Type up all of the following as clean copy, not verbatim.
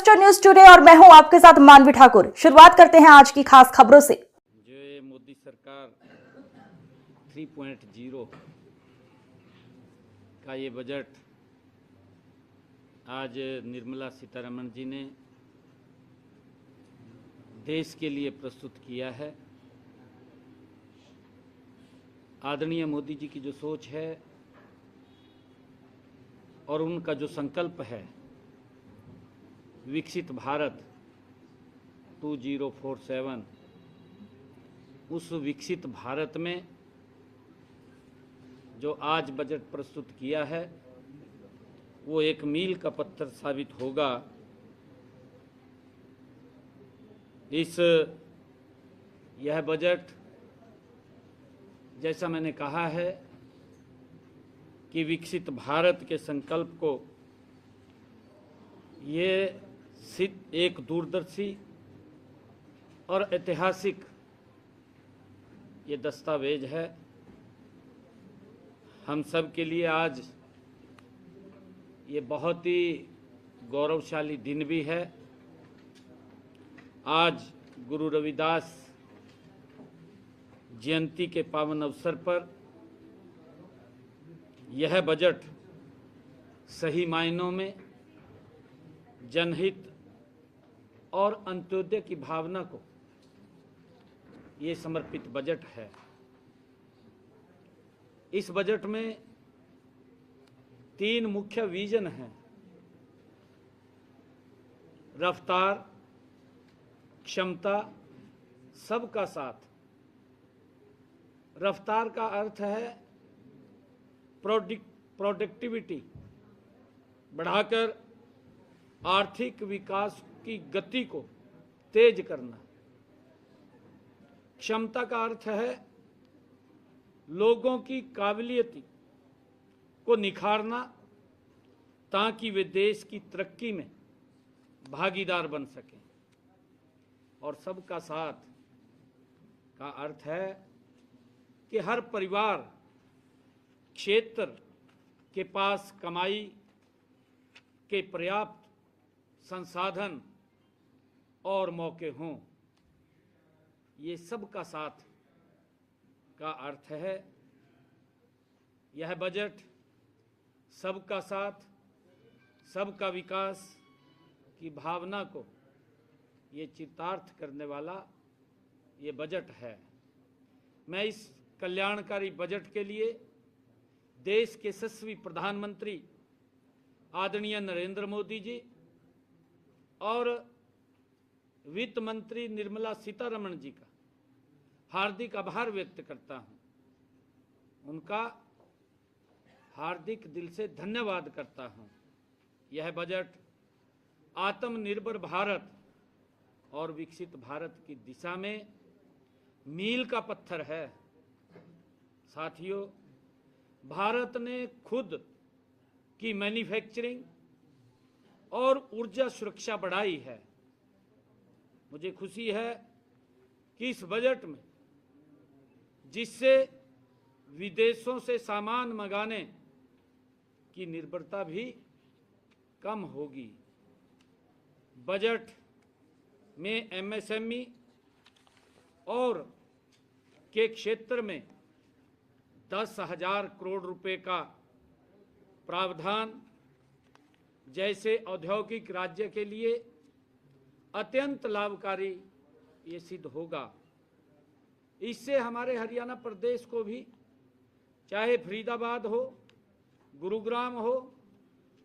Mister news today और मैं हूं आपके साथ मानवी ठाकुर। शुरुआत करते हैं आज की खास खबरों से। जो ये मोदी सरकार 3.0 का ये बजट आज निर्मला सीतारमण जी ने देश के लिए प्रस्तुत किया है। आदरणीय मोदी जी की जो सोच है और उनका जो संकल्प है विकसित भारत 2047, उस विकसित भारत में जो आज बजट प्रस्तुत किया है वो एक मील का पत्थर साबित होगा। यह बजट, जैसा मैंने कहा है कि विकसित भारत के संकल्प को ये सिर्फ एक दूरदर्शी और ऐतिहासिक ये दस्तावेज है। हम सब के लिए आज ये बहुत ही गौरवशाली दिन भी है। आज गुरु रविदास जयंती के पावन अवसर पर यह बजट सही मायनों में जनहित और अंत्योदय की भावना को ये समर्पित बजट है। इस बजट में 3 मुख्य विजन हैं: रफ्तार, क्षमता, सबका साथ। रफ्तार का अर्थ है प्रोडक्टिविटी बढ़ाकर आर्थिक विकास की गति को तेज करना। क्षमता का अर्थ है लोगों की काबिलियत को निखारना ताकि वे देश की तरक्की में भागीदार बन सकें। और सबका साथ का अर्थ है कि हर परिवार क्षेत्र के पास कमाई के पर्याप्त संसाधन और मौके हों। ये सबका साथ का अर्थ है। यह बजट सबका साथ, सबका विकास की भावना को ये चितार्थ करने वाला ये बजट है। मैं इस कल्याणकारी बजट के लिए देश के यशस्वी प्रधानमंत्री आदरणीय नरेंद्र मोदी जी और वित्त मंत्री निर्मला सीतारमण जी का हार्दिक आभार व्यक्त करता हूं। उनका हार्दिक दिल से धन्यवाद करता हूं। यह बजट आत्मनिर्भर भारत और विकसित भारत की दिशा में मील का पत्थर है। साथियों, भारत ने खुद की मैन्युफैक्चरिंग और ऊर्जा सुरक्षा बढ़ाई है। मुझे खुशी है कि इस बजट में जिससे विदेशों से सामान मंगाने की निर्भरता भी कम होगी। बजट में एमएसएमई और के क्षेत्र में 10,000 करोड़ रुपए का प्रावधान जैसे औद्योगिक राज्य के लिए अत्यंत लाभकारी ये सिद्ध होगा। इससे हमारे हरियाणा प्रदेश को भी, चाहे फरीदाबाद हो, गुरुग्राम हो,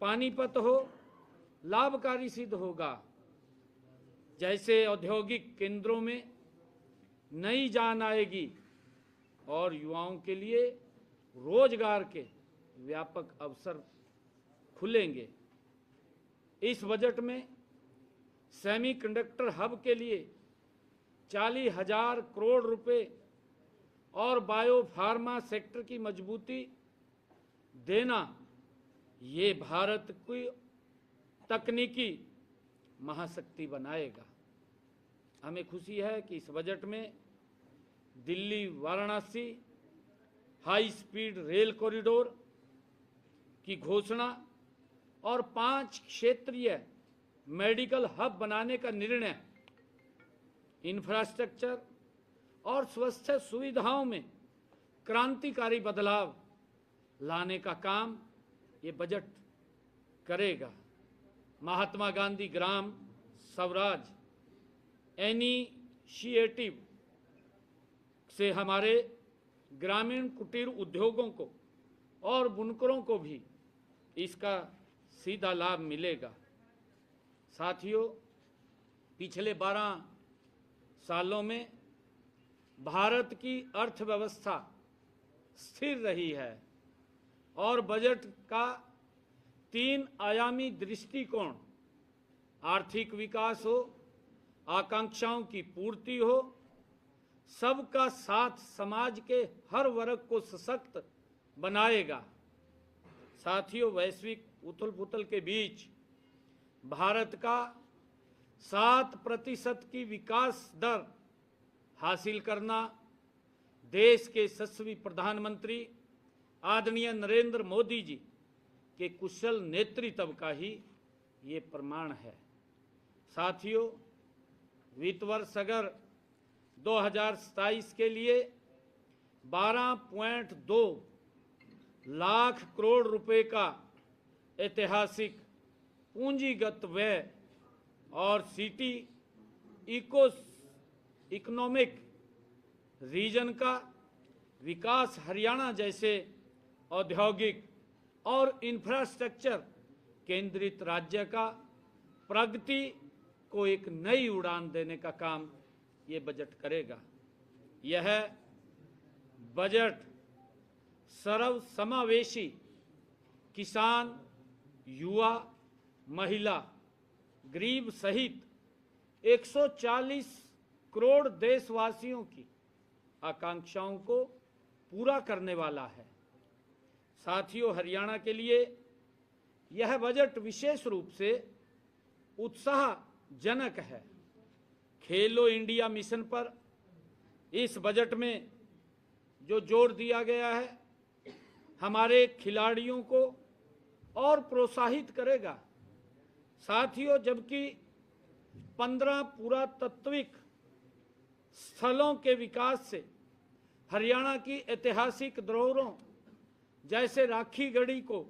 पानीपत हो, लाभकारी सिद्ध होगा। जैसे औद्योगिक केंद्रों में नई जान आएगी और युवाओं के लिए रोजगार के व्यापक अवसर खुलेंगे। इस बजट में सेमीकंडक्टर हब के लिए 40,000 करोड़ रुपए और बायो फार्मा सेक्टर की मजबूती देना ये भारत की तकनीकी महाशक्ति बनाएगा। हमें खुशी है कि इस बजट में Delhi Varanasi high speed rail corridor की घोषणा और 5 क्षेत्रीय मेडिकल हब बनाने का निर्णय, इंफ्रास्ट्रक्चर और स्वास्थ्य सुविधाओं में क्रांतिकारी बदलाव लाने का काम ये बजट करेगा। महात्मा गांधी ग्राम स्वराज इनिशिएटिव से हमारे ग्रामीण कुटीर उद्योगों को और बुनकरों को भी इसका सीधा लाभ मिलेगा। साथियों, पिछले 12 सालों में भारत की अर्थव्यवस्था स्थिर रही है और बजट का 3 आयामी दृष्टिकोण, आर्थिक विकास हो, आकांक्षाओं की पूर्ति हो, सबका साथ समाज के हर वर्ग को सशक्त बनाएगा। साथियों, वैश्विक उथल पुथल के बीच भारत का 7% की विकास दर हासिल करना देश के यशस्वी प्रधानमंत्री आदरणीय नरेंद्र मोदी जी के कुशल नेतृत्व का ही ये प्रमाण है। साथियों, वित्त वर्ष अगर 2027 के लिए 12.2 लाख करोड़ रुपए का ऐतिहासिक पूंजीगत व्यय और सिटी इकोनॉमिक रीजन का विकास हरियाणा जैसे औद्योगिक और इंफ्रास्ट्रक्चर केंद्रित राज्य का प्रगति को एक नई उड़ान देने का काम ये बजट करेगा। यह बजट सर्वसमावेशी किसान, युवा, महिला, गरीब सहित 140 करोड़ देशवासियों की आकांक्षाओं को पूरा करने वाला है। साथियों, हरियाणा के लिए यह बजट विशेष रूप से उत्साहजनक है। खेलो इंडिया मिशन पर इस बजट में जो जोर दिया गया है, हमारे खिलाड़ियों को और प्रोत्साहित करेगा। साथियों, जबकि 15 पुरातात्विक स्थलों के विकास से हरियाणा की ऐतिहासिक धरोहरों जैसे राखी गढ़ी को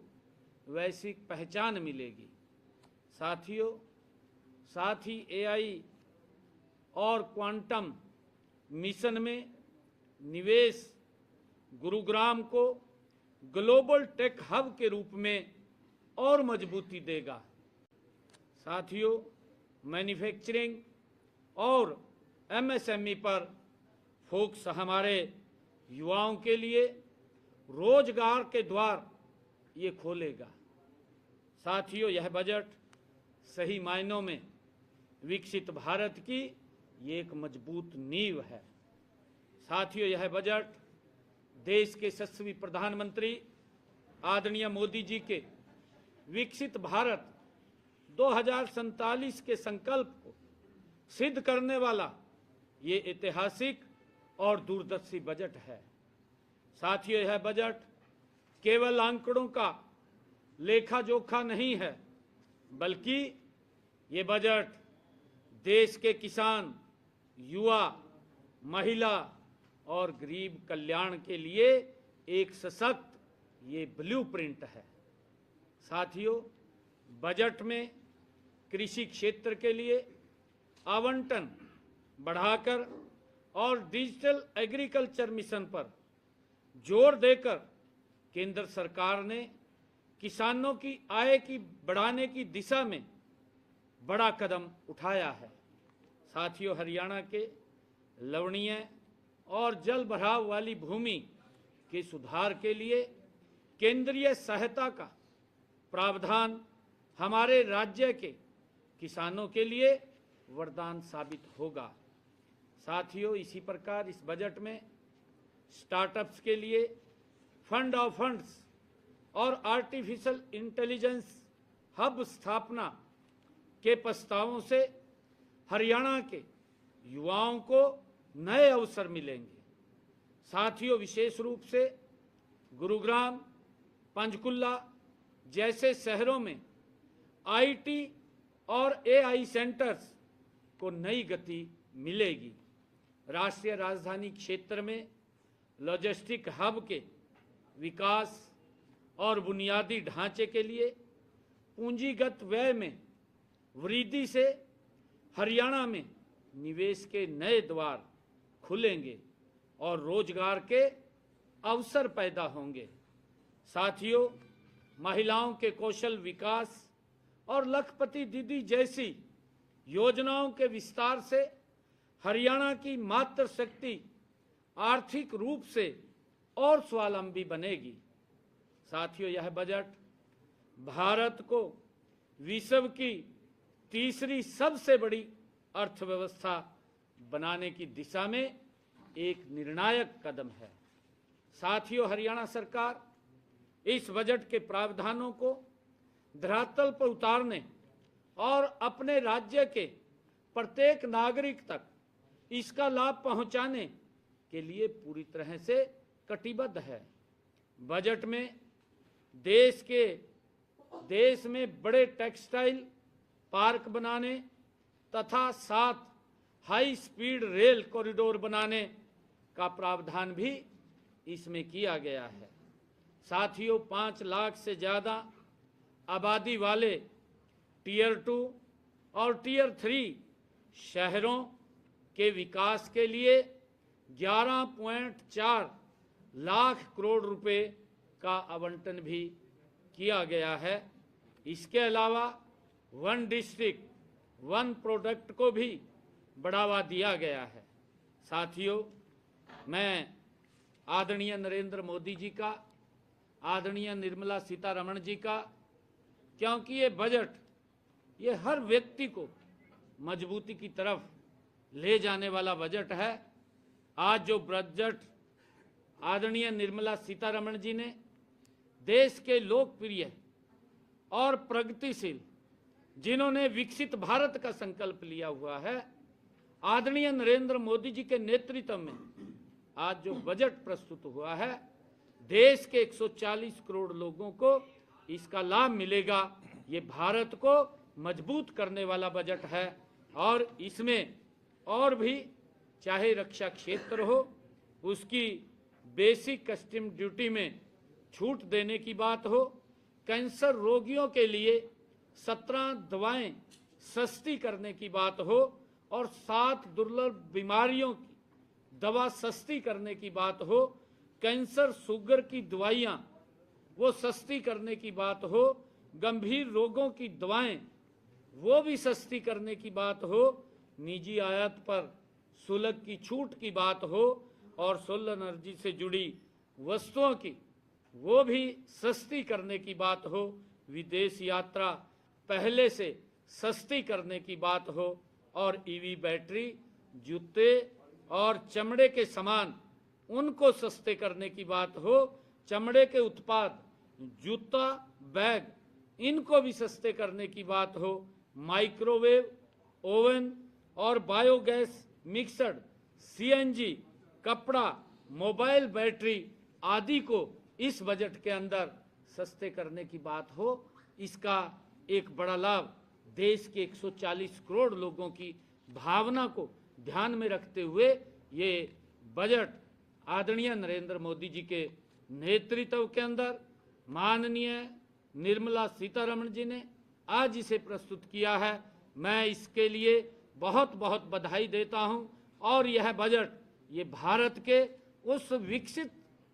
वैश्विक पहचान मिलेगी। साथियों, साथ ही एआई और क्वांटम मिशन में निवेश गुरुग्राम को ग्लोबल टेक हब के रूप में और मजबूती देगा। साथियों, मैन्युफैक्चरिंग और एमएसएमई पर फोकस हमारे युवाओं के लिए रोजगार के द्वार ये खोलेगा। साथियों, यह बजट सही मायनों में विकसित भारत की ये एक मजबूत नींव है। साथियों, यह बजट देश के यशस्वी प्रधानमंत्री आदरणीय मोदी जी के विकसित भारत 2047 के संकल्प को सिद्ध करने वाला ये ऐतिहासिक और दूरदर्शी बजट है। साथियों, यह बजट केवल आंकड़ों का लेखा जोखा नहीं है, बल्कि ये बजट देश के किसान, युवा, महिला और गरीब कल्याण के लिए एक सशक्त ये ब्लूप्रिंट है। साथियों, बजट में कृषि क्षेत्र के लिए आवंटन बढ़ाकर और डिजिटल एग्रीकल्चर मिशन पर जोर देकर केंद्र सरकार ने किसानों की आय की बढ़ाने की दिशा में बड़ा कदम उठाया है। साथियों, हरियाणा के लवणीय और जल भराव वाली भूमि के सुधार के लिए केंद्रीय सहायता का प्रावधान हमारे राज्य के किसानों के लिए वरदान साबित होगा। साथियों, इसी प्रकार इस बजट में स्टार्टअप्स के लिए फंड ऑफ फंड्स और आर्टिफिशियल इंटेलिजेंस हब स्थापना के प्रस्तावों से हरियाणा के युवाओं को नए अवसर मिलेंगे। साथियों, विशेष रूप से गुरुग्राम, पंचकुला जैसे शहरों में आईटी और एआई सेंटर्स को नई गति मिलेगी। राष्ट्रीय राजधानी क्षेत्र में लॉजिस्टिक हब के विकास और बुनियादी ढांचे के लिए पूंजीगत व्यय में वृद्धि से हरियाणा में निवेश के नए द्वार खुलेंगे और रोजगार के अवसर पैदा होंगे। साथियों, महिलाओं के कौशल विकास और लखपति दीदी जैसी योजनाओं के विस्तार से हरियाणा की मातृशक्ति आर्थिक रूप से और स्वावलंबी बनेगी। साथियों, यह बजट भारत को विश्व की तीसरी सबसे बड़ी अर्थव्यवस्था बनाने की दिशा में एक निर्णायक कदम है। साथियों, हरियाणा सरकार इस बजट के प्रावधानों को धरातल पर उतारने और अपने राज्य के प्रत्येक नागरिक तक इसका लाभ पहुंचाने के लिए पूरी तरह से कटिबद्ध है। बजट में देश में बड़े टेक्सटाइल पार्क बनाने तथा 7 हाई स्पीड रेल कॉरिडोर बनाने का प्रावधान भी इसमें किया गया है। साथियों, 5 लाख से ज़्यादा आबादी वाले टियर 2 और टियर 3 शहरों के विकास के लिए 11.4 लाख करोड़ रुपए का आवंटन भी किया गया है। इसके अलावा वन डिस्ट्रिक्ट वन प्रोडक्ट को भी बढ़ावा दिया गया है। साथियों, मैं आदरणीय नरेंद्र मोदी जी का, आदरणीय निर्मला सीतारमण जी का, क्योंकि ये बजट ये हर व्यक्ति को मजबूती की तरफ ले जाने वाला बजट है। आज जो बजट आदरणीय निर्मला सीतारमण जी ने देश के लोकप्रिय और प्रगतिशील, जिन्होंने विकसित भारत का संकल्प लिया हुआ है, आदरणीय नरेंद्र मोदी जी के नेतृत्व में आज जो बजट प्रस्तुत हुआ है, देश के 140 करोड़ लोगों को इसका लाभ मिलेगा। ये भारत को मजबूत करने वाला बजट है और इसमें और भी चाहे रक्षा क्षेत्र हो, उसकी बेसिक कस्टम ड्यूटी में छूट देने की बात हो, कैंसर रोगियों के लिए 17 दवाएं सस्ती करने की बात हो और 7 दुर्लभ बीमारियों की दवा सस्ती करने की बात हो, कैंसर शुगर की दवाइयाँ वो सस्ती करने की बात हो, गंभीर रोगों की दवाएं वो भी सस्ती करने की बात हो, निजी आयात पर शुल्क की छूट की बात हो और सोलर एनर्जी से जुड़ी वस्तुओं की वो भी सस्ती करने की बात हो, विदेश यात्रा पहले से सस्ती करने की बात हो और ईवी बैटरी, जूते और चमड़े के सामान उनको सस्ते करने की बात हो, चमड़े के उत्पाद, जूता, बैग इनको भी सस्ते करने की बात हो, माइक्रोवेव ओवन और बायोगैस मिक्सड, सीएनजी, कपड़ा, मोबाइल बैटरी आदि को इस बजट के अंदर सस्ते करने की बात हो। इसका एक बड़ा लाभ देश के 140 करोड़ लोगों की भावना को ध्यान में रखते हुए ये बजट आदरणीय नरेंद्र मोदी जी के नेतृत्व के अंदर माननीय निर्मला सीतारमण जी ने आज इसे प्रस्तुत किया है। मैं इसके लिए बहुत बहुत बधाई देता हूं और यह बजट ये भारत के उस विकसित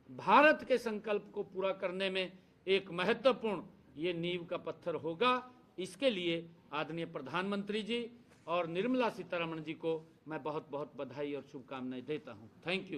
भारत के संकल्प को पूरा करने में एक महत्वपूर्ण ये नींव का पत्थर होगा। इसके लिए आदरणीय प्रधानमंत्री जी और निर्मला सीतारमण जी को मैं बहुत बहुत बधाई और शुभकामनाएं देता हूं। Thank you.